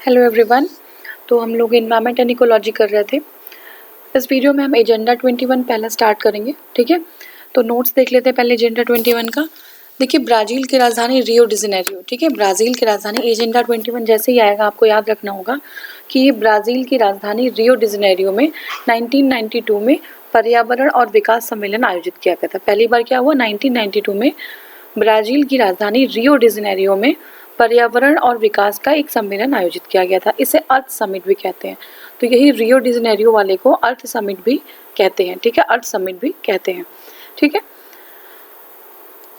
Hello everyone. तो हम लोग एनवायरनमेंट एंड इकोलॉजी कर रहे थे। इस वीडियो में हम एजेंडा 21 पहला स्टार्ट करेंगे, ठीक है। तो नोट्स देख लेते हैं पहले एजेंडा 21 का। देखिए, ब्राज़ील की राजधानी रियो डी जेनेरियो, ठीक है। ब्राज़ील की राजधानी एजेंडा 21 जैसे ही आएगा आपको याद रखना होगा कि ये ब्राज़ील की राजधानी रियो डी जेनेरियो में 1992 में पर्यावरण और विकास सम्मेलन आयोजित किया गया था। पहली बार क्या हुआ, 1992 में ब्राज़ील की राजधानी रियो डी जेनेरियो में पर्यावरण और विकास का एक सम्मेलन आयोजित किया गया था। इसे अर्थ समिट भी कहते हैं। तो यही रियो डी जेनेरियो वाले को अर्थ समिट भी कहते हैं, ठीक है। अर्थ समिट भी कहते हैं, ठीक है।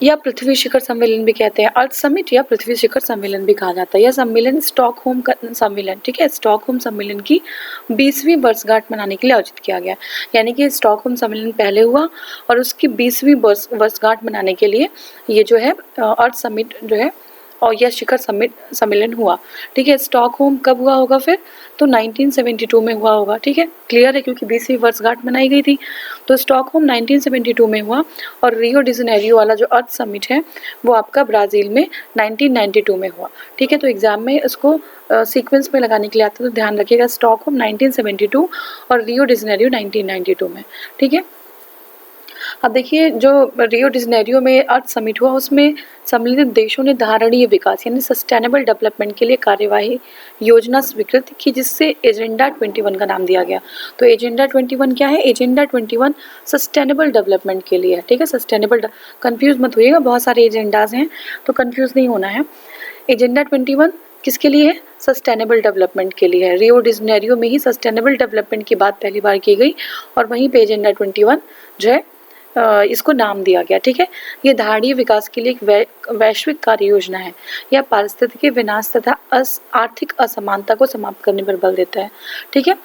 या पृथ्वी शिखर सम्मेलन भी कहते हैं। अर्थ समिट या पृथ्वी शिखर सम्मेलन भी कहा जाता है। यह सम्मेलन स्टॉकहोम सम्मेलन, ठीक है, स्टॉकहोम सम्मेलन की 20वीं वर्षगांठ मनाने के लिए आयोजित किया गया। यानी कि स्टॉकहोम सम्मेलन पहले हुआ और उसकी 20वीं वर्षगांठ मनाने के लिए ये जो है अर्थ समिट जो है और यह शिखर सम्मेलन हुआ, ठीक है। स्टॉकहोम कब हुआ होगा फिर, तो 1972 में हुआ होगा, ठीक है। क्लियर है, क्योंकि 20वीं वर्षगांठ मनाई गई थी। तो स्टॉकहोम 1972 में हुआ और रियो डी जेनेरियो वाला जो अर्थ समिट है वो आपका ब्राज़ील में 1992 में हुआ, ठीक है। तो एग्जाम में इसको सीक्वेंस में लगाने के लिए आता है, तो ध्यान रखिएगा स्टॉकहोम 1972 और रियो डी जेनेरियो 1992 में, ठीक है। अब देखिए, जो रियो डी जेनेरियो में अर्थ समिट हुआ उसमें सम्मिलित देशों ने धारणीय विकास यानी सस्टेनेबल डेवलपमेंट के लिए कार्यवाही योजना स्वीकृत की, जिससे एजेंडा 21 का नाम दिया गया। तो एजेंडा 21 क्या है? एजेंडा 21 सस्टेनेबल डेवलपमेंट के लिए है, ठीक है। सस्टेनेबल, कंफ्यूज मत होइएगा, बहुत सारे एजेंडाज हैं तो कंफ्यूज नहीं होना है। एजेंडा 21 किसके लिए है? सस्टेनेबल डेवलपमेंट के लिए है। रियो डी जेनेरियो में ही सस्टेनेबल डेवलपमेंट की बात पहली बार की गई और वहीं पे एजेंडा 21 जो है इसको नाम दिया गया, ठीक है। ये धारणीय विकास के लिए एक वैश्विक कार्य योजना है। यह पारिस्थितिकी विनाश तथा आर्थिक असमानता को समाप्त करने पर बल देता है, ठीक है।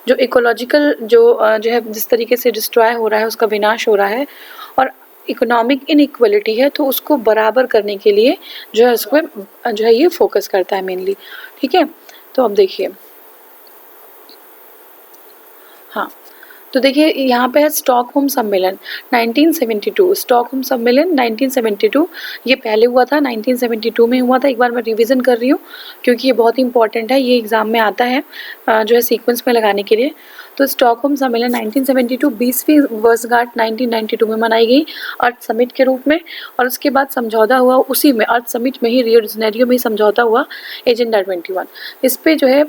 जो इकोलॉजिकल जो है जिस तरीके से डिस्ट्रॉय हो रहा है, उसका विनाश हो रहा है और इकोनॉमिक इनइक्वलिटी है, तो उसको बराबर करने के लिए जो है उसको जो है ये फोकस करता है मेनली, ठीक है। तो अब देखिए, हाँ, तो देखिए यहाँ पे है स्टॉकहोम सम्मेलन 1972। स्टॉकहोम सम्मेलन 1972 ये पहले हुआ था, 1972 में हुआ था। एक बार मैं रिवीजन कर रही हूँ क्योंकि ये बहुत ही इंपॉर्टेंट है, ये एग्जाम में आता है जो है सीक्वेंस में लगाने के लिए। तो स्टॉकहोम सम्मेलन 1972 20वीं वर्षगांठ 1992 में मनाई गई अर्थ समिट के रूप में, और उसके बाद समझौता हुआ उसी में, अर्थ समिट में ही, रियो डी जेनेरियो में ही समझौता हुआ एजेंडा 21। इस पे जो है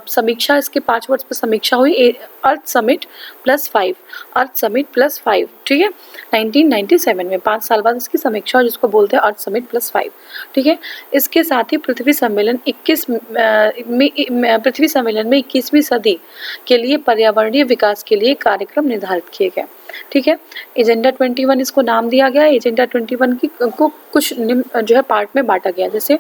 समीक्षा, इसके 5 वर्ष पर समीक्षा हुई, अर्थ समिट +5, अर्थ समिट +5, ठीक है। 1997 में 5 साल बाद इसकी समीक्षा, जिसको बोलते हैं अर्थ समिट +5, ठीक है। इसके साथ ही पृथ्वी सम्मेलन 21वीं सदी के लिए पर्यावरणीय विकास के लिए कार्यक्रम निर्धारित किए गए, ठीक है। एजेंडा 21 इसको नाम दिया गया। एजेंडा 21 की को कुछ जो है पार्ट में बांटा गया। जैसे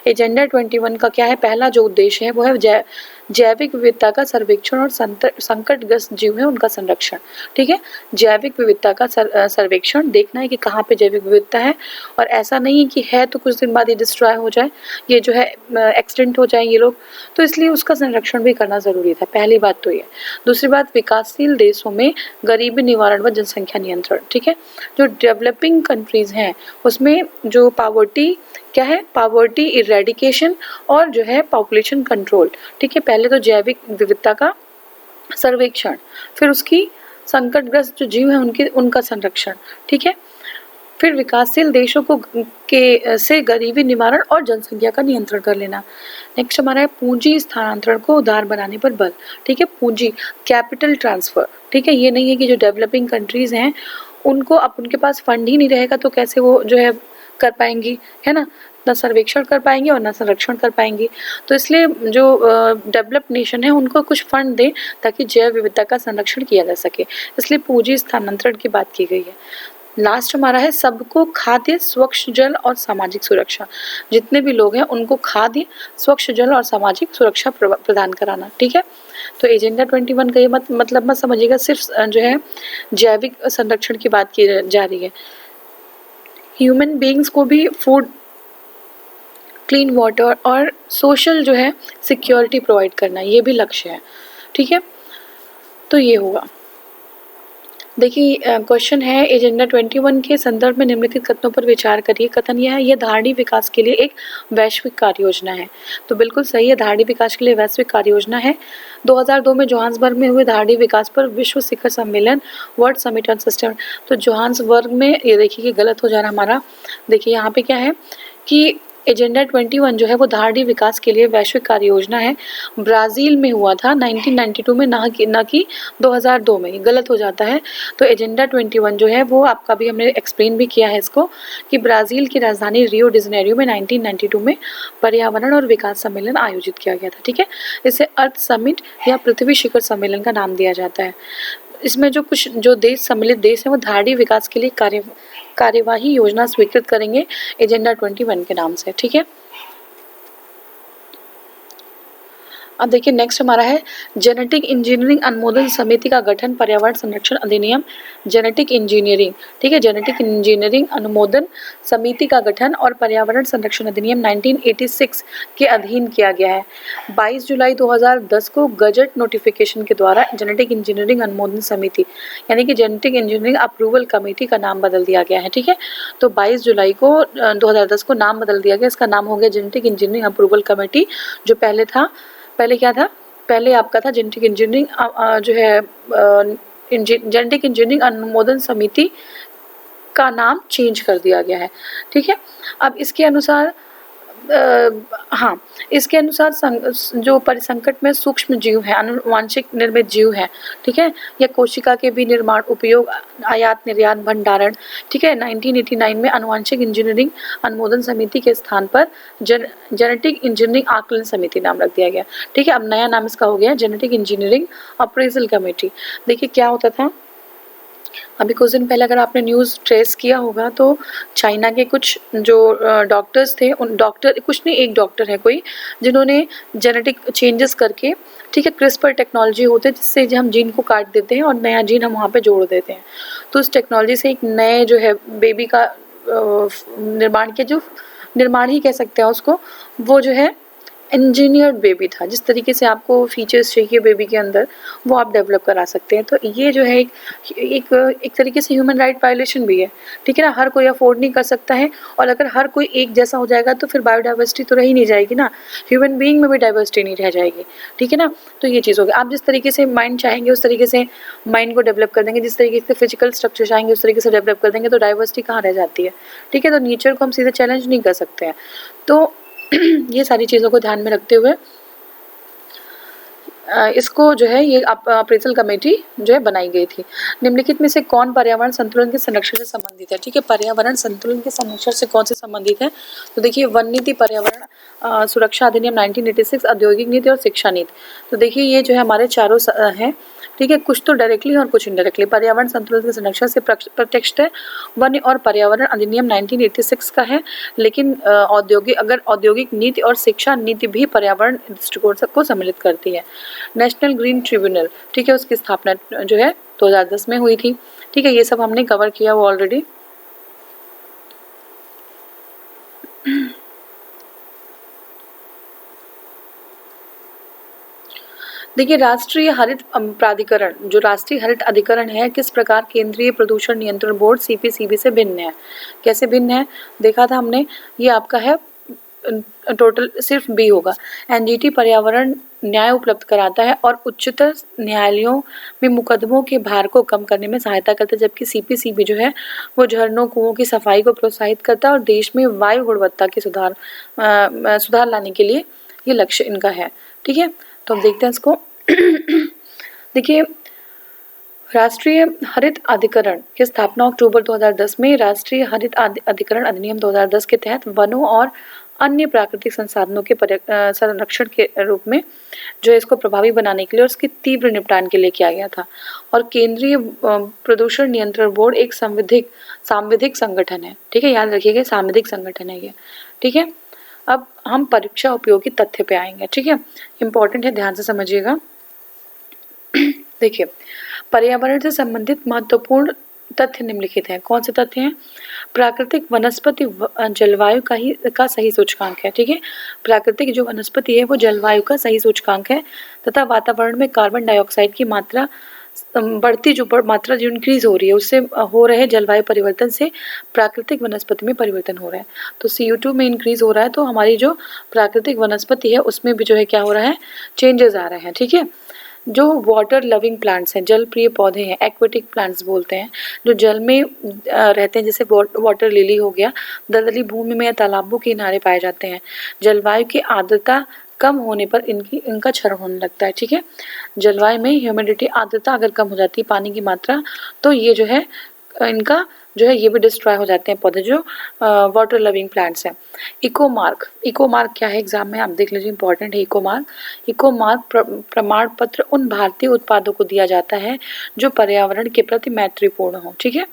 एजेंडा 21 का क्या है, पहला जो उद्देश्य है वो है जैविक विविधता का सर्वेक्षण और संकटग्रस्त जीव है उनका संरक्षण, ठीक है। जैविक विविधता का सर्वेक्षण, देखना है कि कहाँ पे जैविक विविधता है, और ऐसा नहीं है कि है तो कुछ दिन बाद ये डिस्ट्रॉय हो जाए, ये जो है एक्सीडेंट हो जाए ये लोग, तो इसलिए उसका संरक्षण भी करना ज़रूरी था। पहली बात तो ये। दूसरी बात, विकासशील देशों में गरीबी निवारण व जनसंख्या नियंत्रण, ठीक है। जो डेवलपिंग कंट्रीज़ हैं उसमें जो पावर्टी क्या है, पावर्टी इरेडिकेशन और जो है पॉपुलेशन कंट्रोल, ठीक है। पहले तो जैविक विविधता का सर्वेक्षण, फिर उसकी संकटग्रस्त जो जीव है उनका संरक्षण, ठीक है। फिर विकासशील देशों को से गरीबी निवारण और जनसंख्या का नियंत्रण कर लेना। नेक्स्ट हमारा है पूंजी स्थानांतरण को उदार बनाने पर बल, ठीक है। पूंजी, कैपिटल ट्रांसफर, ठीक है। ये नहीं है कि जो डेवलपिंग कंट्रीज हैं उनको, अब उनके पास फंड ही नहीं रहेगा तो कैसे वो जो है कर पाएंगी, है ना, ना सर्वेक्षण कर पाएंगे और ना संरक्षण कर पाएंगी। तो इसलिए जो डेवलप्ड नेशन है उनको कुछ फंड दें ताकि जैव विविधता का संरक्षण किया जा सके, इसलिए पूंजी स्थानांतरण की बात की गई है। लास्ट हमारा है सबको खाद्य, स्वच्छ जल और सामाजिक सुरक्षा। जितने भी लोग हैं उनको खाद्य, स्वच्छ जल और सामाजिक सुरक्षा प्रदान कराना, ठीक है। तो एजेंडा 21 का ये मतलब मत समझिएगा सिर्फ जो है जैविक संरक्षण की बात की जा रही है। ह्यूमन बीइंग्स को भी फूड, क्लीन वाटर और सोशल जो है सिक्योरिटी प्रोवाइड करना, ये भी लक्ष्य है, ठीक है। तो ये होगा। देखिए क्वेश्चन है एजेंडा 21 के संदर्भ में निम्नलिखित कथनों पर विचार करिए। कथन यह है, यह धारणीय विकास के लिए एक वैश्विक कार्य योजना है। तो बिल्कुल सही है, धारणीय विकास के लिए वैश्विक कार्य योजना है। 2002 में जोहान्सबर्ग में हुए धारणीय विकास पर विश्व शिखर सम्मेलन वर्ल्ड समिट ऑन सस्टेन, तो जोहान्सबर्ग में, ये देखिए कि गलत हो जा रहा हमारा। देखिए यहाँ पे क्या है कि एजेंडा 21 जो है वो धारणीय विकास के लिए वैश्विक कार्य योजना है। ब्राज़ील में हुआ था 1992 में, ना कि 2002 में, ये गलत हो जाता है। तो एजेंडा 21 जो है वो आपका भी हमने एक्सप्लेन भी किया है इसको, कि ब्राज़ील की राजधानी रियो डी जेनेरियो में 1992 में पर्यावरण और विकास सम्मेलन आयोजित किया गया था। ठीक है, इसे अर्थ समिट या पृथ्वी शिखर सम्मेलन का नाम दिया जाता है। इसमें जो देश सम्मिलित देश हैं वो धारणीय विकास के लिए कार्यवाही योजना स्वीकृत करेंगे एजेंडा 21 के नाम से। ठीक है, अब देखिए नेक्स्ट हमारा है जेनेटिक इंजीनियरिंग अनुमोदन समिति का गठन, पर्यावरण संरक्षण अधिनियम। जेनेटिक इंजीनियरिंग, ठीक है, जेनेटिक इंजीनियरिंग अनुमोदन समिति का गठन और पर्यावरण संरक्षण अधिनियम 1986 के अधीन किया गया है। 22 जुलाई 2010 को गजट नोटिफिकेशन के द्वारा जेनेटिक इंजीनियरिंग अनुमोदन समिति यानी कि जेनेटिक इंजीनियरिंग अप्रूवल कमेटी का नाम बदल दिया गया है। ठीक है, तो 22 जुलाई को 2010 को नाम बदल दिया गया, इसका नाम हो गया जेनेटिक इंजीनियरिंग अप्रूवल कमेटी। जो पहले क्या था, पहले आपका था जेनेटिक इंजीनियरिंग जो है जेनेटिक इंजीनियरिंग अनुमोदन समिति का नाम चेंज कर दिया गया है। ठीक है, अब इसके अनुसार इसके अनुसार जो परिसंकट में सूक्ष्म जीव हैं, आनुवांशिक निर्मित जीव हैं, ठीक है, या कोशिका के भी निर्माण, उपयोग, आयात निर्यात, भंडारण, ठीक है, 1989 में आनुवांशिक इंजीनियरिंग अनुमोदन समिति के स्थान पर जेनेटिक इंजीनियरिंग आकलन समिति नाम रख दिया गया। ठीक है, अब नया नाम इसका हो गया जेनेटिक इंजीनियरिंग अप्रेजल कमेटी। देखिए क्या होता था, अभी कुछ दिन पहले अगर आपने न्यूज़ ट्रेस किया होगा तो चाइना के कुछ जो डॉक्टर्स थे, उन डॉक्टर, कुछ नहीं, एक डॉक्टर है कोई, जिन्होंने जेनेटिक चेंजेस करके, ठीक है, क्रिस्पर टेक्नोलॉजी होते है जिससे हम जीन को काट देते हैं और नया जीन हम वहाँ पे जोड़ देते हैं। तो उस टेक्नोलॉजी से एक नए जो है बेबी का निर्माण ही कह सकते हैं उसको, वो जो है इंजीनियर्ड बेबी था। जिस तरीके से आपको फीचर्स चाहिए बेबी के अंदर वो आप डेवलप करा सकते हैं। तो ये जो है एक तरीके से ह्यूमन राइट वायलेशन भी है। ठीक है ना, हर कोई अफोर्ड नहीं कर सकता है, और अगर हर कोई एक जैसा हो जाएगा तो फिर बायोडाइवर्सिटी तो रह ही नहीं जाएगी ना, ह्यूमन बीइंग में भी डाइवर्सिटी नहीं रह जाएगी। ठीक है ना, तो ये चीज़ होगी। आप जिस तरीके से माइंड चाहेंगे उस तरीके से माइंड को डेवलप कर देंगे, जिस तरीके से फिजिकल स्ट्रक्चर चाहेंगे उस तरीके से डेवलप कर देंगे, तो डाइवर्सिटी कहाँ रह जाती है। ठीक है, तो नेचर को हम सीधे चैलेंज नहीं कर सकते हैं। तो ये सारी चीज़ों को ध्यान में रखते हुए इसको जो है ये अप्रेजल कमेटी जो है बनाई गई थी। निम्नलिखित में से कौन पर्यावरण संतुलन के संरक्षण से संबंधित है। ठीक है, पर्यावरण संतुलन के संरक्षण से कौन से संबंधित है, तो देखिए वन नीति, पर्यावरण सुरक्षा अधिनियम 1986, औद्योगिक नीति और शिक्षा नीति। तो देखिए ये जो है हमारे चारों हैं। ठीक है, कुछ तो डायरेक्टली और कुछ इनडायरेक्टली। पर्यावरण संतुलन के संरक्षण से प्रत्यक्ष है वन और पर्यावरण अधिनियम 1986 का है, लेकिन औद्योगिक नीति और शिक्षा नीति भी पर्यावरण दृष्टिकोण को सम्मिलित करती है। नेशनल ग्रीन ट्रिब्यूनल, ठीक है, उसकी स्थापना जो है 2010 में हुई थी। ठीक है, ये सब हमने कवर किया वो ऑलरेडी। देखिए राष्ट्रीय हरित प्राधिकरण, जो राष्ट्रीय हरित अधिकरण है, किस प्रकार केंद्रीय प्रदूषण नियंत्रण बोर्ड सीपीसीबी से भिन्न है। कैसे भिन्न है देखा था हमने, ये आपका है टोटल सिर्फ बी होगा। एनजीटी पर्यावरण न्याय उपलब्ध कराता है और उच्चतर न्यायालयों में मुकदमों के भार को कम करने में सहायता करता है, जबकि सीपीसीबी जो है वो झरनों, कुओं की सफाई को प्रोत्साहित करता है और देश में वायु गुणवत्ता के सुधार लाने के लिए ये लक्ष्य इनका है। ठीक है, तो हम देखते हैं इसको। देखिए राष्ट्रीय हरित अधिकरण की स्थापना अक्टूबर 2010 में राष्ट्रीय हरित अधिकरण अधिनियम 2010 के तहत वनों और अन्य प्राकृतिक संसाधनों के संरक्षण के रूप में जो इसको प्रभावी बनाने के लिए और उसके तीव्र निपटान के लिए किया गया था। और केंद्रीय प्रदूषण नियंत्रण बोर्ड एक सांविधिक संगठन है। ठीक है, याद रखिएगा सांविधिक संगठन है ये। ठीक है, अब हम परीक्षा उपयोगी तथ्य पे आएंगे। ठीक है, इम्पोर्टेंट है, ध्यान से समझिएगा। देखिए पर्यावरण से संबंधित महत्वपूर्ण तथ्य निम्नलिखित हैं। कौन से तथ्य हैं? प्राकृतिक वनस्पति जलवायु का सही सूचकांक है। ठीक है, प्राकृतिक जो वनस्पति है वो जलवायु का सही सूचकांक है तथा वातावरण में कार्बन डाइऑक्साइड की मात्रा बढ़ती जो मात्रा जो इंक्रीज हो रही है उससे हो रहे जलवायु परिवर्तन से प्राकृतिक वनस्पति में परिवर्तन हो रहा है। तो CO2 में इंक्रीज हो रहा है तो हमारी जो प्राकृतिक वनस्पति है उसमें भी जो है क्या हो रहा है, चेंजेस आ रहे हैं। ठीक है, जो वाटर लविंग प्लांट्स हैं, जल प्रिय पौधे हैं, एक्वेटिक प्लांट्स बोलते हैं, जो जल में रहते हैं, जैसे वाटर लिली हो गया, दलदली भूमि में या तालाबों के किनारे पाए जाते हैं। जलवायु की आर्द्रता कम होने पर इनका क्षरण होने लगता है। ठीक है, जलवायु में ह्यूमिडिटी, आर्द्रता अगर कम हो जाती है, पानी की मात्रा, तो ये जो है इनका जो है ये भी डिस्ट्रॉय हो जाते हैं पौधे, जो वाटर लविंग प्लांट्स हैं। इकोमार्क क्या है, एग्जाम में आप देख लीजिए, इंपॉर्टेंट है इकोमार्क प्रमाण पत्र उन भारतीय उत्पादों को दिया जाता है जो पर्यावरण के प्रति मैत्रीपूर्ण हो। ठीक है,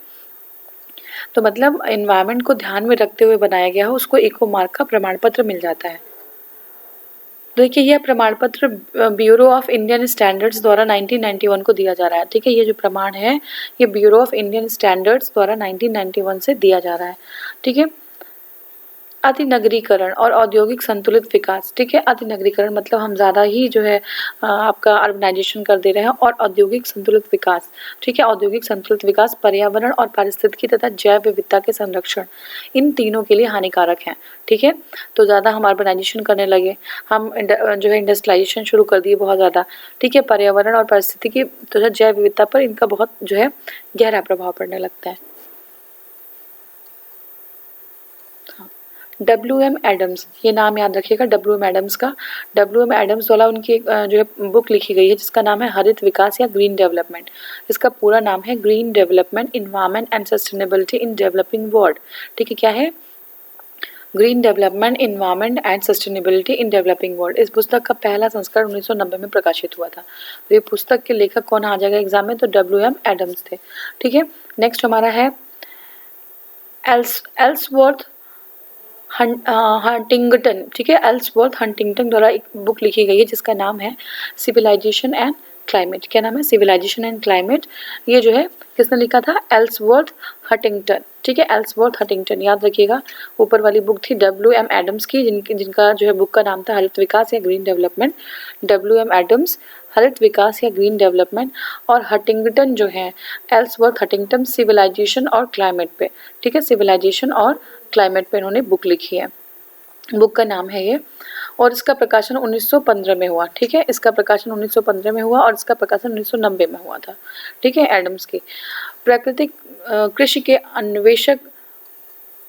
तो मतलब एनवायरनमेंट को ध्यान में रखते हुए बनाया गया हो उसको इकोमार्क का प्रमाण पत्र मिल जाता है। देखिए, यह प्रमाण पत्र ब्यूरो ऑफ इंडियन स्टैंडर्ड्स द्वारा 1991 को दिया जा रहा है। ठीक है, ये जो प्रमाण है ये ब्यूरो ऑफ इंडियन स्टैंडर्ड्स द्वारा 1991 से दिया जा रहा है। ठीक है, अतिनगरीकरण और औद्योगिक संतुलित विकास। ठीक है, अतिनगरीकरण मतलब हम ज़्यादा ही जो है आपका अर्बनाइजेशन कर दे रहे हैं, और औद्योगिक संतुलित विकास। ठीक है, औद्योगिक संतुलित विकास पर्यावरण और पारिस्थितिकी तथा जैव विविधता के संरक्षण, इन तीनों के लिए हानिकारक हैं। ठीक है, तो ज़्यादा हम अर्बनाइजेशन करने लगे, हम जो है इंडस्ट्रियलाइजेशन शुरू कर दिए बहुत ज़्यादा। ठीक है, पर्यावरण और पारिस्थितिकी तथा जैव विविधता पर इनका बहुत जो है गहरा प्रभाव पड़ने लगता है। WM एडम्स, ये नाम याद रखिएगा WM एडम्स का। WM एडम्स वाला उनकी जो है बुक लिखी गई है जिसका नाम है हरित विकास या ग्रीन डेवलपमेंट। इसका पूरा नाम है green development, environment and sustainability in developing world. ठीक है, क्या है, green development, environment and sustainability in developing world. इस पुस्तक का पहला संस्करण 1990 में प्रकाशित हुआ था। तो ये पुस्तक के लेखक कौन आ जाएगा एग्जाम में, तो WM एडम्स थे। ठीक है, नेक्स्ट हमारा है एल्सवर्थ हंटिंगटन। ठीक है, एल्सवर्थ हंटिंगटन द्वारा एक बुक लिखी गई है जिसका नाम है सिविलाइजेशन एंड क्लाइमेट। क्या नाम है, सिविलाइजेशन एंड क्लाइमेट। ये जो है किसने लिखा था, एल्सवर्थ हंटिंगटन। ठीक है, एल्सवर्थ हंटिंगटन याद रखिएगा। ऊपर वाली बुक थी WM एडम्स की, जिनका जो है बुक का नाम था हरित विकास या ग्रीन डेवलपमेंट। WM एडम्स हरित विकास या ग्रीन डेवलपमेंट, और हंटिंगटन जो है एल्सवर्थ हंटिंगटन सिविलाइजेशन और क्लाइमेट पे। ठीक है, सिविलाइजेशन और क्लाइमेट पे इन्होंने बुक लिखी है, बुक का नाम है ये, और इसका प्रकाशन 1915 में हुआ। ठीक है, इसका प्रकाशन 1915 में हुआ और इसका प्रकाशन 1990 में हुआ था। ठीक है, एडम्स की। प्राकृतिक कृषि के अन्वेषक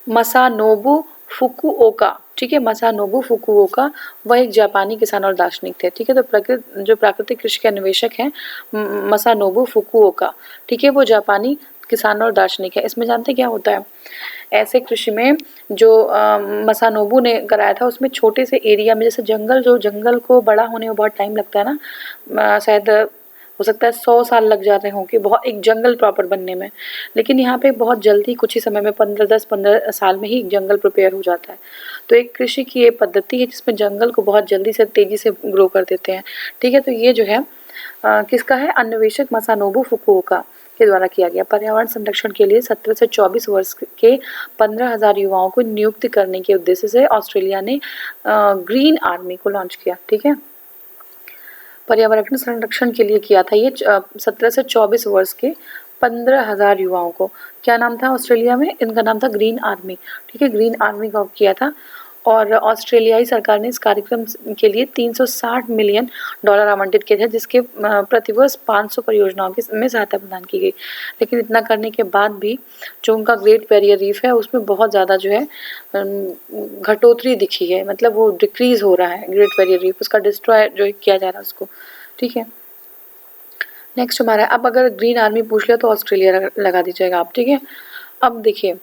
मसानोबु फुकुओका। ठीक है, मसानोबु फुकुओका, वह एक जापानी किसान और दार्शनिक थे। ठीक है, तो जो प्राकृतिक कृषि के अन्वेषक हैं मसानोबु फुकुओका। ठीक है, वो जापानी किसान और दार्शनिक है। इसमें जानते क्या होता है, ऐसे कृषि में जो मसानोबू ने कराया था उसमें छोटे से एरिया में, जैसे जंगल को बड़ा होने में बहुत टाइम लगता है ना, शायद हो सकता है 100 साल लग जाते हों कि बहुत एक जंगल प्रॉपर बनने में, लेकिन यहाँ पे बहुत जल्दी कुछ ही समय में 15 साल में ही एक जंगल प्रिपेयर हो जाता है। तो एक कृषि की ये पद्धति है जिसमें जंगल को बहुत जल्दी से तेजी से ग्रो कर देते हैं। ठीक है, तो ये जो है किसका है, अन्वेषक मसानोबू फुकुओका के द्वारा किया गया। पर्यावरण संरक्षण के लिए 17 से 24 वर्ष के 15,000 युवाओं को नियुक्त करने के उद्देश्य से ऑस्ट्रेलिया ने ग्रीन आर्मी को लॉन्च किया। ठीक है, पर्यावरण संरक्षण के लिए किया था ये 17 से 24 वर्ष के 15,000 युवाओं को। क्या नाम था ऑस्ट्रेलिया में, इनका नाम था ग्रीन आर्मी। ठीक है, ग्रीन आर्मी का किया था, और ऑस्ट्रेलियाई सरकार ने इस कार्यक्रम के लिए $360 मिलियन आवंटित किए थे, जिसके प्रतिवर्ष 500 परियोजनाओं में सहायता प्रदान की गई। लेकिन इतना करने के बाद भी जो उनका ग्रेट बैरियर रीफ है उसमें बहुत ज़्यादा जो है घटोतरी दिखी है, मतलब वो डिक्रीज हो रहा है ग्रेट बैरियर रीफ, उसका डिस्ट्रॉय जो किया जा रहा है उसको। ठीक है, नेक्स्ट हमारा, अब अगर ग्रीन आर्मी पूछ लिया तो ऑस्ट्रेलिया लगा दीजिएगा आप। ठीक है, अब देखिए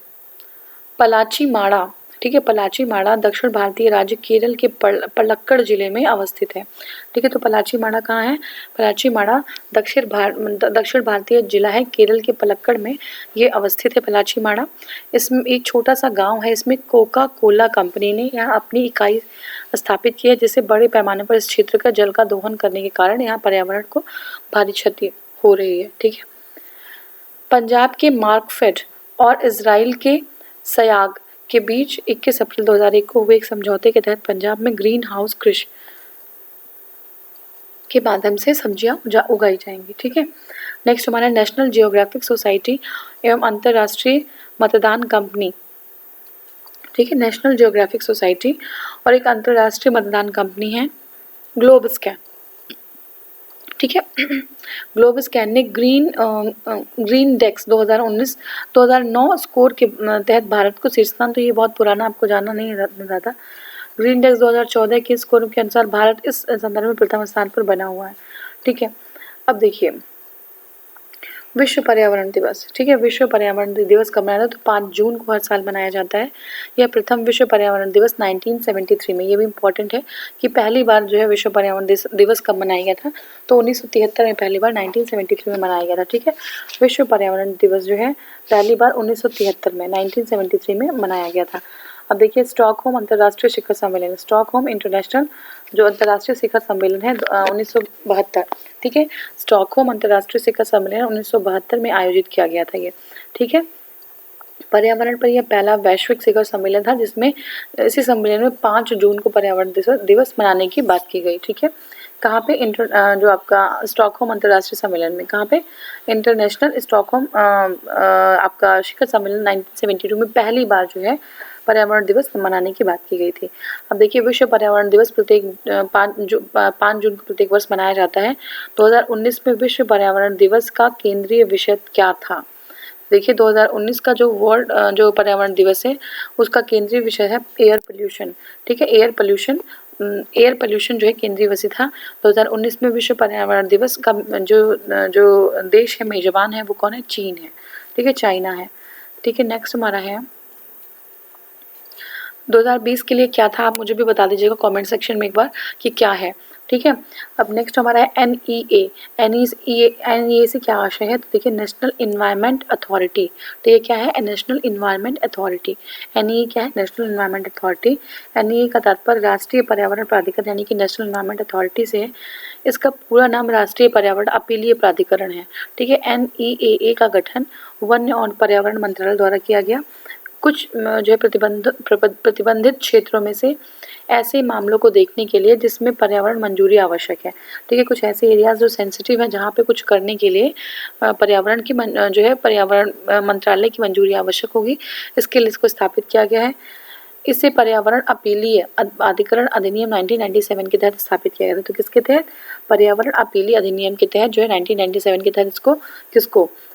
पलाची माड़ा। ठीक है, पलाची माड़ा दक्षिण भारतीय राज्य केरल के पलक्कड़ जिले में अवस्थित है। ठीक है, तो पलाची माड़ा कहाँ है, पलाची माड़ा दक्षिण भारतीय जिला है केरल के पलक्कड़ में ये अवस्थित है पलाची माड़ा। इसमें एक छोटा सा गांव है, इसमें कोका कोला कंपनी ने यहाँ अपनी इकाई स्थापित की है, जिससे बड़े पैमाने पर इस क्षेत्र का जल का दोहन करने के कारण यहाँ पर्यावरण को भारी क्षति हो रही है। ठीक है, पंजाब के मार्कफेड और इजराइल के सयाग के बीच 21 अप्रैल 2001 को हुए एक समझौते के तहत पंजाब में ग्रीन हाउस कृषि के माध्यम से सब्जियां उगाई जाएंगी। ठीक है, नेक्स्ट हमारा नेशनल जियोग्राफिक सोसाइटी एवं अंतर्राष्ट्रीय मतदान कंपनी। ठीक है, नेशनल जियोग्राफिक सोसाइटी और एक अंतर्राष्ट्रीय मतदान कंपनी है ग्लोब स्कैन। ठीक है, ग्लोब स्कैन ने ग्रीन डेक्स 2009 स्कोर के तहत भारत को शीर्ष स्थान, तो ये बहुत पुराना, आपको जानना नहीं है ज़्यादा। ग्रीन डेक्स 2014 के स्कोर के अनुसार भारत इस संदर्भ में प्रथम स्थान पर बना हुआ है। ठीक है, अब देखिए विश्व पर्यावरण दिवस। ठीक है, विश्व पर्यावरण दिवस कब मनाया जाता है? तो 5 जून को हर साल मनाया जाता है। यह प्रथम विश्व पर्यावरण दिवस 1973 में, ये भी इम्पोर्टेंट है कि पहली बार जो है विश्व पर्यावरण दिवस कब मनाया गया था? तो 1973 में पहली बार 1973 में मनाया गया था। ठीक है, विश्व पर्यावरण दिवस जो है पहली बार 1973 में 1973 में मनाया गया था। अब देखिए स्टॉकहोम अंतर्राष्ट्रीय शिखर सम्मेलन, स्टॉकहोम इंटरनेशनल जो अंतर्राष्ट्रीय शिखर सम्मेलन है 1972। ठीक है, स्टॉकहोम अंतर्राष्ट्रीय शिखर सम्मेलन 1972 में आयोजित किया गया था ये। ठीक है, पर्यावरण पर यह पहला वैश्विक शिखर सम्मेलन था जिसमें इसी सम्मेलन में 5 जून को पर्यावरण दिवस मनाने की बात की गई। ठीक है, कहाँ पे? जो आपका स्टॉकहोम अंतर्राष्ट्रीय सम्मेलन में, कहाँ पे? इंटरनेशनल स्टॉकहोम आपका शिखर सम्मेलन 1972 में पहली बार जो है पर्यावरण दिवस मनाने की बात की गई थी। अब देखिए विश्व पर्यावरण दिवस प्रत्येक 5 जून को प्रत्येक वर्ष मनाया जाता है। 2019 में विश्व पर्यावरण दिवस का केंद्रीय विषय क्या था? देखिए 2019 का जो पर्यावरण दिवस है उसका केंद्रीय विषय है एयर पोल्यूशन। ठीक है, एयर पोल्यूशन जो है केंद्रीय विषय था 2019 में। विश्व पर्यावरण दिवस का जो देश है मेजबान है वो कौन है? चीन है। ठीक है, चाइना है। ठीक है, नेक्स्ट हमारा है 2020 के लिए क्या था, आप मुझे भी बता दीजिएगा कमेंट सेक्शन में एक बार कि क्या है। ठीक है, अब नेक्स्ट हमारा है NEA से क्या आशय है? तो देखिए नेशनल इन्वायरमेंट अथॉरिटी। तो ये क्या है? National environment authority. NEA क्या है? National environment authority. NEA का तात्पर्य राष्ट्रीय पर्यावरण प्राधिकरण यानी कि नेशनल इन्वायरमेंट अथॉरिटी से है। इसका पूरा नाम राष्ट्रीय पर्यावरण अपीलीय प्राधिकरण है। ठीक है, NEAA का गठन वन और पर्यावरण मंत्रालय द्वारा किया गया। कुछ जो है प्रतिबंधित क्षेत्रों में से ऐसे मामलों को देखने के लिए जिसमें पर्यावरण मंजूरी आवश्यक है। ठीक है, कुछ ऐसे एरियाज जो सेंसिटिव हैं जहाँ पे कुछ करने के लिए पर्यावरण की जो है पर्यावरण मंत्रालय की मंजूरी आवश्यक होगी, इसके लिए इसको स्थापित किया गया है। इसे पर्यावरण अपीलीय अधिकरण अधिनियम 1997 के तहत स्थापित किया गया था। तो किसके तहत? पर्यावरण अपीलीय अधिनियम के तहत जो है 1997 के तहत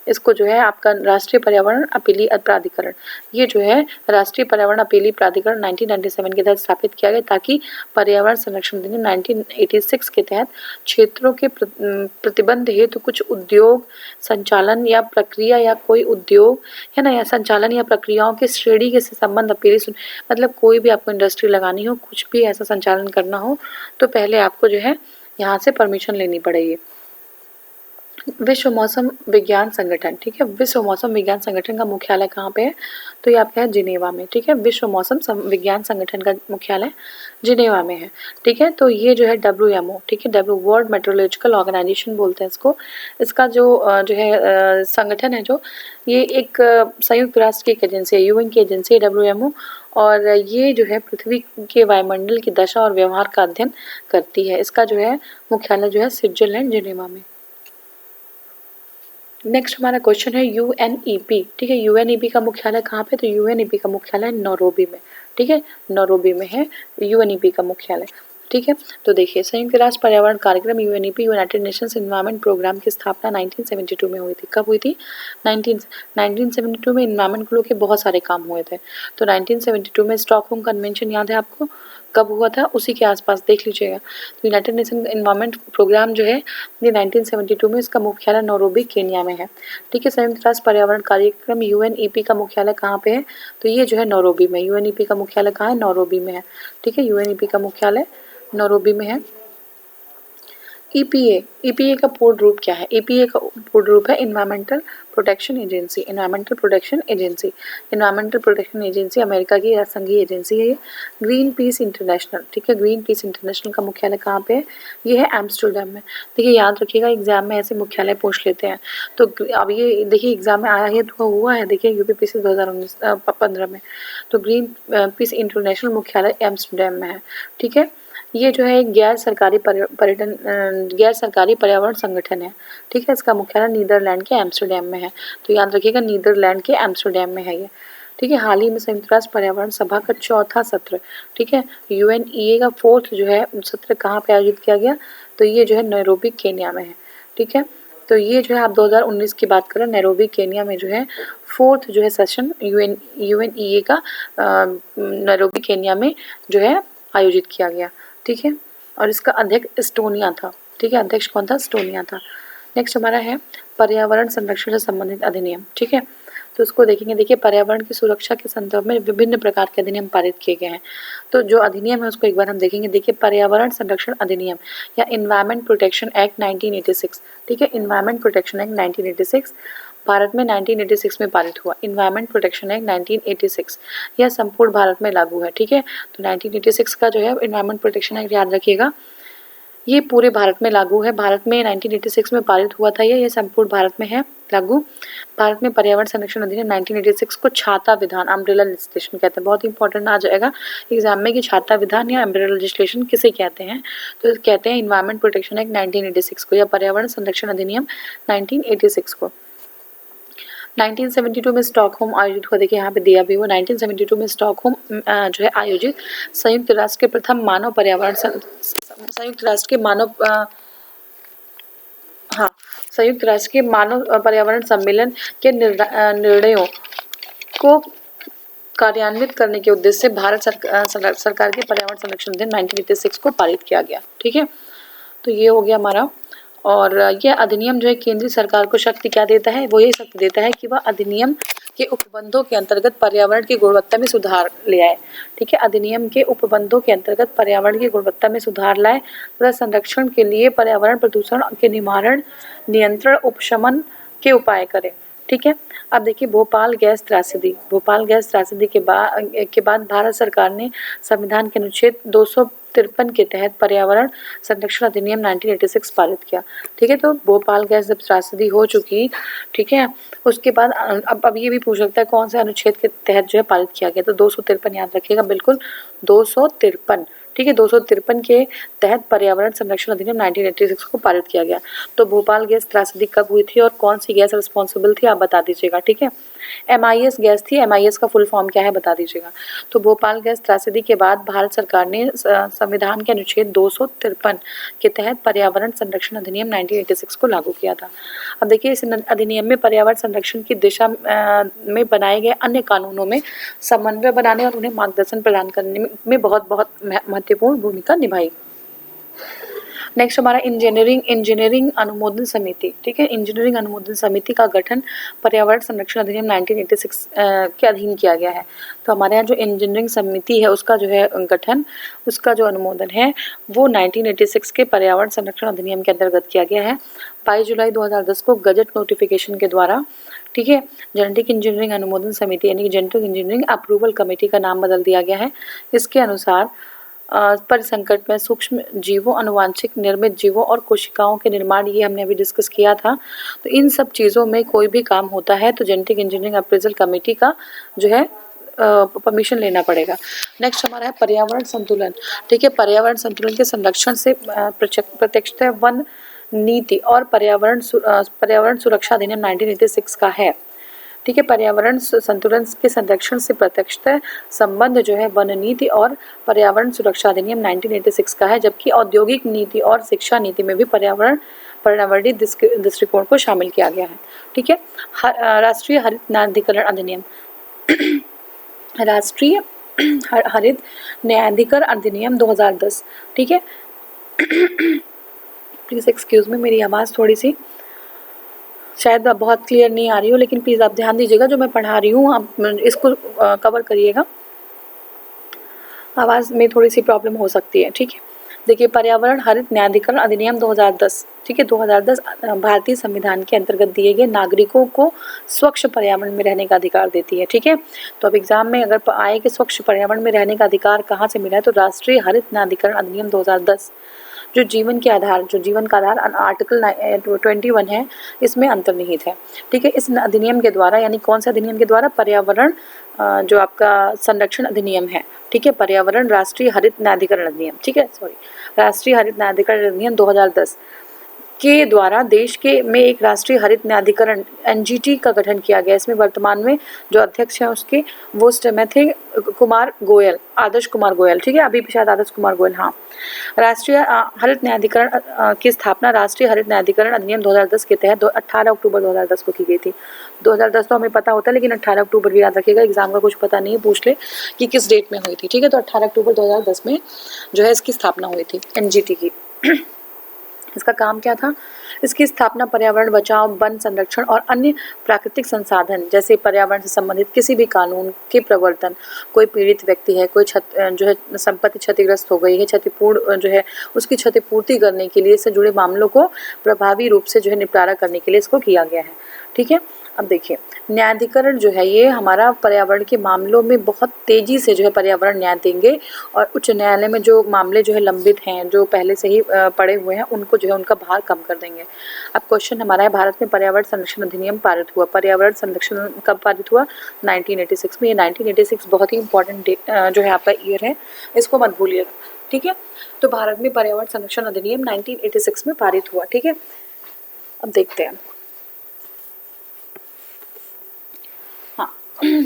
इसको जो है आपका राष्ट्रीय पर्यावरण अपीलीय प्राधिकरण, ये जो है राष्ट्रीय पर्यावरण अपीलीय प्राधिकरण 1997 के तहत स्थापित किया गया ताकि पर्यावरण संरक्षण अधिनियम 1986 के तहत क्षेत्रों के प्रतिबंध हेतु कुछ उद्योग संचालन या प्रक्रिया या कोई उद्योग है ना या संचालन या प्रक्रियाओं के श्रेणी के संबंध अपीलीय, मतलब कोई भी आपको इंडस्ट्री लगानी हो, कुछ भी ऐसा संचालन करना हो तो पहले आपको जो है यहाँ से परमिशन लेनी पड़ेगी। विश्व मौसम विज्ञान संगठन। ठीक है, विश्व मौसम विज्ञान संगठन का मुख्यालय कहाँ पे है? तो ये आपका है जिनेवा में। ठीक है, विश्व मौसम विज्ञान संगठन का मुख्यालय जिनेवा में है। ठीक है, तो ये जो है WMO, ठीक है, वर्ल्ड मेट्रोलॉजिकल ऑर्गेनाइजेशन बोलते हैं इसको। इसका जो है संगठन है जो ये एक संयुक्त राष्ट्र की एक एजेंसी है, UN की एजेंसी है WMO, और ये जो है पृथ्वी के वायुमंडल की दशा और व्यवहार का अध्ययन करती है। इसका जो है मुख्यालय जो है स्विट्जरलैंड जिनेवा में। नेक्स्ट हमारा क्वेश्चन है UNEP। ठीक है, UNEP का मुख्यालय कहाँ पे? तो UNEP का मुख्यालय नैरोबी में। ठीक है, नैरोबी में है UNEP का मुख्यालय। ठीक है, तो देखिए संयुक्त राष्ट्र पर्यावरण कार्यक्रम UNEP United Nations Environment Programme की स्थापना 1972 में हुई थी। कब हुई थी? 1972 में एनवायरनमेंट को लेकर बहुत सारे काम हुए थे। तो 1972 में स्टॉकहोम कन्वेंशन याद है आपको? कब हुआ था? उसी के आसपास देख लीजिएगा। तो यूनाइटेड नेशन एनवायरनमेंट प्रोग्राम जो है ये 1972 में, इसका मुख्यालय नैरोबी केन्या में है। ठीक है, संयुक्त राष्ट्र पर्यावरण कार्यक्रम UNEP का मुख्यालय कहाँ पे है? तो ये जो है नैरोबी में। UNEP का मुख्यालय कहाँ है? नैरोबी में है। ठीक है, UNEP का मुख्यालय नैरोबी में है। EPA का पूर्ण रूप क्या है? EPA का पूर्ण रूप है environmental protection agency. Environmental protection agency America की संघीय एजेंसी है ये। Green peas international. ठीक है, ग्रीन पीस इंटरनेशनल का मुख्यालय कहाँ पे है? ये है एम्स्टर्डम में। देखिए याद रखिएगा एग्जाम में ऐसे मुख्यालय पूछ लेते हैं। तो अब ये देखिए एग्जाम में आया है तो हुआ है, देखिए UPPC 2015 में। तो ग्रीन पीस इंटरनेशनल मुख्यालय एम्स्टर्डम में है। ठीक है, ये जो है एक गैर सरकारी पर्यावरण संगठन है, ठीक है। इसका मुख्यालय नीदरलैंड के एम्स्टरडैम में है, तो याद रखिएगा नीदरलैंड के एम्स्टरडैम में है ये, ठीक है। हाल ही में संयुक्त राष्ट्र पर्यावरण सभा का चौथा सत्र, ठीक है, UNEA का 4th जो है सत्र कहाँ पे आयोजित किया गया, तो ये जो है नैरोबी केन्या में है, ठीक है। तो ये जो है आप 2019 की बात करें, नैरोबी केन्या में जो है 4th जो है सेशन UNEA का नैरोबी केन्या में जो है आयोजित किया गया, ठीक है। और इसका अध्यक्ष एस्टोनिया था, ठीक है। अध्यक्ष कौन था? एस्टोनिया था। नेक्स्ट हमारा है पर्यावरण संरक्षण से संबंधित अधिनियम, ठीक है। तो उसको देखेंगे। देखिए, पर्यावरण की सुरक्षा के संदर्भ में विभिन्न प्रकार के अधिनियम पारित किए गए हैं। तो जो अधिनियम है उसको एक बार हम देखेंगे। देखिए, पर्यावरण संरक्षण अधिनियम या इन्वायरमेंट प्रोटेक्शन एक्ट 1986, ठीक है। इन्वायरमेंट प्रोटेक्शन एक्ट 1986 भारत में 1986 में पारित हुआ। इन्वायरमेंट प्रोटेक्शन एक्ट 1986 यह संपूर्ण भारत में लागू है, ठीक है। तो 1986 का जो है इन्वायरमेंट प्रोटेक्शन एक्ट याद रखिएगा, ये पूरे भारत में लागू है। भारत में 1986 में पारित हुआ था ये संपूर्ण भारत में है लागू। भारत में पर्यावरण संरक्षण अधिनियम 1986 को छाता विधान, अम्ब्रेला लेजिस्लेशन कहते हैं। बहुत इंपॉर्टेंट आ जाएगा एग्जाम में कि छाता विधान या अम्ब्रेला लेजिस्लेशन किसे कहते हैं, तो कहते हैं इन्वायरमेंट प्रोटेक्शन एक्ट 1986 को या पर्यावरण संरक्षण अधिनियम 1986 को। 1972 में स्टॉकहोम आयोजित हुआ। देखिए यहाँ पे दिया भी हुआ 1972 में स्टॉकहोम जो है आयोजित संयुक्त राष्ट्र के प्रथम मानव पर्यावरण संयुक्त राष्ट्र के मानव पर्यावरण सम्मेलन के निर्णयों को कार्यान्वित करने के उद्देश्य से भारत सरकार के पर्यावरण संरक्षण अधिनियम 1986 को पारित किया गया, ठीक है। तो ये हो गया हमारा। और यह अधिनियम जो है केंद्रीय सरकार को शक्ति क्या देता है, वो ये शक्ति देता है कि वह अधिनियम के उपबंधों के अंतर्गत पर्यावरण की गुणवत्ता में सुधार ले आए, ठीक है। अधिनियम के उपबंधों के अंतर्गत पर्यावरण की गुणवत्ता में सुधार लाए तथा संरक्षण के लिए पर्यावरण प्रदूषण के निवारण, नियंत्रण, उपशमन के उपाय करे, ठीक है। अब देखिए भोपाल गैस त्रासदी के बाद भारत सरकार ने संविधान के अनुच्छेद 253 के तहत पर्यावरण संरक्षण अधिनियम 1986 पारित किया, ठीक है। तो भोपाल गैस जब त्रासदी हो चुकी, ठीक है, उसके बाद अब ये भी पूछ सकता है कौन से अनुच्छेद के तहत जो है पारित किया गया, तो 253 याद रखिएगा, बिल्कुल 253, ठीक है। 253 के तहत पर्यावरण संरक्षण अधिनियम 1986 को पारित किया गया। तो भोपाल गैस त्रासदी कब हुई थी और कौन सी गैस रिस्पॉन्सिबल थी आप बता दीजिएगा, ठीक है। MIS गैस थी। MIS का फुल फॉर्म क्या है बता दीजिएगा। तो भोपाल गैस त्रासदी के बाद भारत सरकार ने संविधान के अनुच्छेद 253 के तहत पर्यावरण संरक्षण अधिनियम 1986 को लागू किया था। अब देखिए इस अधिनियम में पर्यावरण संरक्षण की दिशा में बनाए गए अन्य कानूनों में समन्वय बनाने और उन्हें मार्गदर्शन प्रदान करने में बहुत महत्वपूर्ण भूमिका निभाई। नेक्स्ट हमारा इंजीनियरिंग अनुमोदन समिति, ठीक है। इंजीनियरिंग अनुमोदन समिति का गठन पर्यावरण संरक्षण अधिनियम 1986 के अधीन किया गया है। तो हमारे यहाँ जो इंजीनियरिंग समिति है उसका जो है गठन, उसका जो अनुमोदन है वो 1986 के पर्यावरण संरक्षण अधिनियम के अंतर्गत किया गया है। 22 जुलाई 2010 को गजट नोटिफिकेशन के द्वारा, ठीक है, जेनेटिक इंजीनियरिंग अनुमोदन समिति यानी कि जेनेटिक इंजीनियरिंग अप्रूवल कमेटी का नाम बदल दिया गया है। इसके अनुसार परिसंकट में सूक्ष्म जीवों, अनुवांशिक निर्मित जीवों और कोशिकाओं के निर्माण, ये हमने अभी डिस्कस किया था। तो इन सब चीज़ों में कोई भी काम होता है तो जेनेटिक इंजीनियरिंग अप्रेजल कमेटी का जो है परमिशन लेना पड़ेगा। नेक्स्ट हमारा है पर्यावरण संतुलन, ठीक है। पर्यावरण संतुलन के संरक्षण से प्रत्यक्षतः वन नीति और पर्यावरण सुरक्षा अधिनियम 1986 का है, ठीक है। पर्यावरण संतुलन के संरक्षण से प्रत्यक्षतः संबंध जो है वन नीति और पर्यावरण सुरक्षा अधिनियम 1986 का है, जबकि औद्योगिक नीति और शिक्षा नीति में भी पर्यावरणीय दृष्टिकोण को शामिल किया गया है, ठीक है। राष्ट्रीय हरित न्यायाधिकरण अधिनियम राष्ट्रीय हरित न्यायाधिकरण अधिनियम 2010, ठीक है। प्लीज़ एक्सक्यूज मी, मेरी आवाज़ थोड़ी सी शायद बहुत क्लियर नहीं आ रही हो, लेकिन प्लीज़ आप ध्यान दीजिएगा जो मैं पढ़ा रही हूँ आप इसको कवर करिएगा, आवाज़ में थोड़ी सी प्रॉब्लम हो सकती है, ठीक है। देखिए पर्यावरण हरित न्यायाधिकरण अधिनियम 2010, ठीक है। 2010 भारतीय संविधान के अंतर्गत दिए गए नागरिकों को स्वच्छ पर्यावरण में रहने का अधिकार देती है, ठीक है। तो अब एग्जाम में अगर आए कि स्वच्छ पर्यावरण में रहने का अधिकार कहाँ से मिला है, तो राष्ट्रीय हरित न्यायाधिकरण अधिनियम 2010, जो जीवन के आधार, जो जीवन का आधार आर्टिकल 21 है, इसमें अंतर्निहित है। ठीक है, इस अधिनियम के द्वारा, यानी कौन सा अधिनियम के द्वारा, पर्यावरण जो आपका संरक्षण अधिनियम है। ठीक है, पर्यावरण राष्ट्रीय हरित न्यायाधिकरण अधिनियम, ठीक है, सॉरी, राष्ट्रीय हरित न्यायाधिकरण अधिनियम 2010 के द्वारा देश के में एक राष्ट्रीय हरित न्यायाधिकरण एनजीटी का गठन किया गया। इसमें वर्तमान में जो अध्यक्ष हैं उसके वो उस समय थे कुमार गोयल, आदर्श कुमार गोयल। ठीक है, अभी भी शायद आदर्श कुमार गोयल। हाँ, राष्ट्रीय हरित न्यायाधिकरण की स्थापना राष्ट्रीय हरित न्यायाधिकरण अधिनियम 2010 के तहत 18 अक्टूबर 2010 को की गई थी। 2010 तो हमें पता होता है, लेकिन 18 अक्टूबर भी याद रखिएगा, एग्जाम का कुछ पता नहीं, पूछ ले कि किस डेट में हुई थी। ठीक है, तो 18 अक्टूबर 2010 में जो है इसकी स्थापना हुई थी, एनजीटी की। इसका काम क्या था? इसकी स्थापना पर्यावरण बचाव, वन संरक्षण और अन्य प्राकृतिक संसाधन जैसे पर्यावरण से संबंधित किसी भी कानून के प्रवर्तन, कोई पीड़ित व्यक्ति है, कोई जो है संपत्ति क्षतिग्रस्त हो गई है, क्षतिपूर्ण जो है उसकी क्षतिपूर्ति करने के लिए, इससे जुड़े मामलों को प्रभावी रूप से जो है निपटारा करने के लिए इसको किया गया है। ठीक है, अब देखिए, न्यायाधिकरण जो है ये हमारा पर्यावरण के मामलों में बहुत तेजी से जो है पर्यावरण न्याय देंगे, और उच्च न्यायालय में जो मामले जो है लंबित हैं, जो पहले से ही पड़े हुए हैं, उनको जो है उनका भार कम कर देंगे। अब क्वेश्चन हमारा है, भारत में पर्यावरण संरक्षण अधिनियम पारित हुआ। पर्यावरण संरक्षण कब पारित हुआ? 1986 में। ये 1986 बहुत ही इंपॉर्टेंट जो है आपका ईयर है, इसको मत भूलिएगा। ठीक है, तो भारत में पर्यावरण संरक्षण अधिनियम 1986 में पारित हुआ। ठीक है, अब देखते हैं।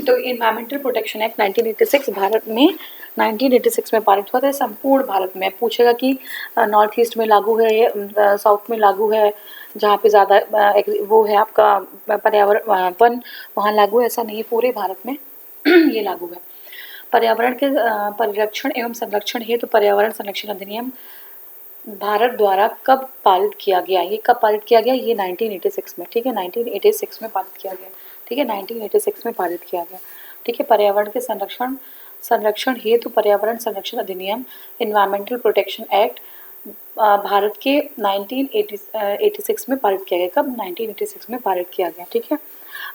तो इन्वायरमेंटल प्रोटेक्शन एक्ट 1986 भारत में 1986 में पारित हुआ था। संपूर्ण भारत में पूछेगा कि नॉर्थ ईस्ट में लागू है, ये साउथ में लागू है, जहाँ पे ज़्यादा वो है आपका पर्यावरण वन, वहाँ लागू है, ऐसा नहीं है, पूरे भारत में ये लागू है। पर्यावरण के परिरक्षण एवं संरक्षण हेतु पर्यावरण संरक्षण अधिनियम भारत द्वारा कब पारित किया गया? ये कब पारित किया गया? ये 1986 में। ठीक है, 1986 में पारित किया गया। ठीक है, 1986 में पारित किया गया। ठीक है, पर्यावरण के संरक्षण हेतु पर्यावरण संरक्षण अधिनियम एनवायरमेंटल प्रोटेक्शन एक्ट भारत के 1986 में पारित किया गया। कब? 1986 में पारित किया गया। ठीक है,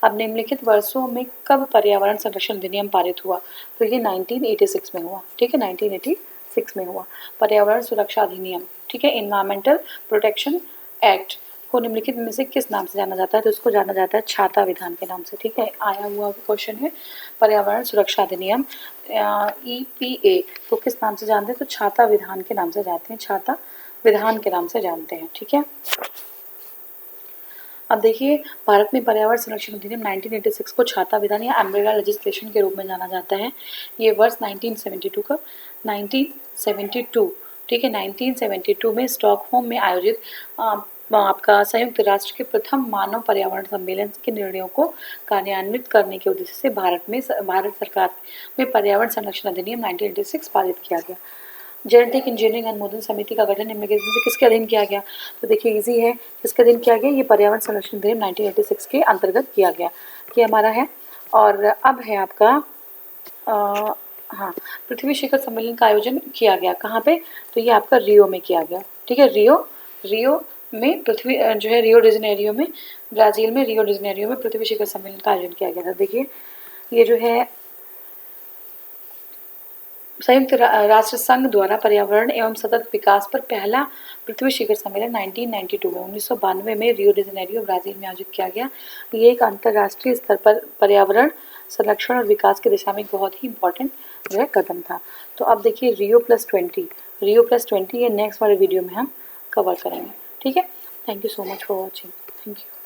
अब निम्नलिखित वर्षों में कब पर्यावरण संरक्षण अधिनियम पारित हुआ? तो ये 1986 में हुआ। ठीक है, 1986 में हुआ। पर्यावरण सुरक्षा अधिनियम, ठीक है, एनवायरमेंटल प्रोटेक्शन एक्ट को निम्नलिखित में से किस नाम से जाना जाता है? तो इसको जाना जाता है छाता विधान के नाम से। ठीक है, आया हुआ क्वेश्चन है, पर्यावरण सुरक्षा अधिनियम EPA को किस नाम से जानते हैं? तो छाता विधान के नाम से जानते हैं, छाता विधान के नाम से जानते हैं। ठीक है, अब देखिए, भारत में पर्यावरण संरक्षण अधिनियम 1986 को छाता विधान या अम्ब्रेला लेजिस्लेशन के रूप में जाना जाता है। ये वर्ष 1972 का 1972, ठीक है, 1972 में स्टॉकहोम में आयोजित आपका संयुक्त राष्ट्र के प्रथम मानव पर्यावरण सम्मेलन के निर्णयों को कार्यान्वित करने के उद्देश्य से भारत सरकार में पर्यावरण संरक्षण अधिनियम 1986 पारित किया गया। जेनेटिक इंजीनियरिंग अनुमोदन समिति का गठन निम्नलिखित में से किसके अधीन किया गया? तो देखिए इजी है, किसके अधीन किया गया? ये पर्यावरण संरक्षण अधिनियम 1986 के अंतर्गत किया गया, कि हमारा है। और अब है आपका हाँ, पृथ्वी शिखर सम्मेलन का आयोजन किया गया कहाँ पे? तो ये आपका रियो में किया गया। ठीक है, रियो में पृथ्वी जो है रियो डी जेनेरियो में, ब्राज़ील में रियो डी जेनेरियो में पृथ्वी शिखर सम्मेलन का आयोजन किया गया था। देखिए ये जो है संयुक्त राष्ट्र संघ द्वारा पर्यावरण एवं सतत विकास पर पहला पृथ्वी शिखर सम्मेलन 1992 में 1992 में रियो डी जेनेरियो ब्राज़ील में आयोजित किया गया। ये एक अंतर्राष्ट्रीय स्तर पर पर्यावरण संरक्षण और विकास की दिशा में एक बहुत ही इंपॉर्टेंट जो है कदम था। तो अब देखिए रियो प्लस 20 ये नेक्स्ट वाले वीडियो में हम कवर करेंगे। ठीक है, thank you so much for watching. Thank you.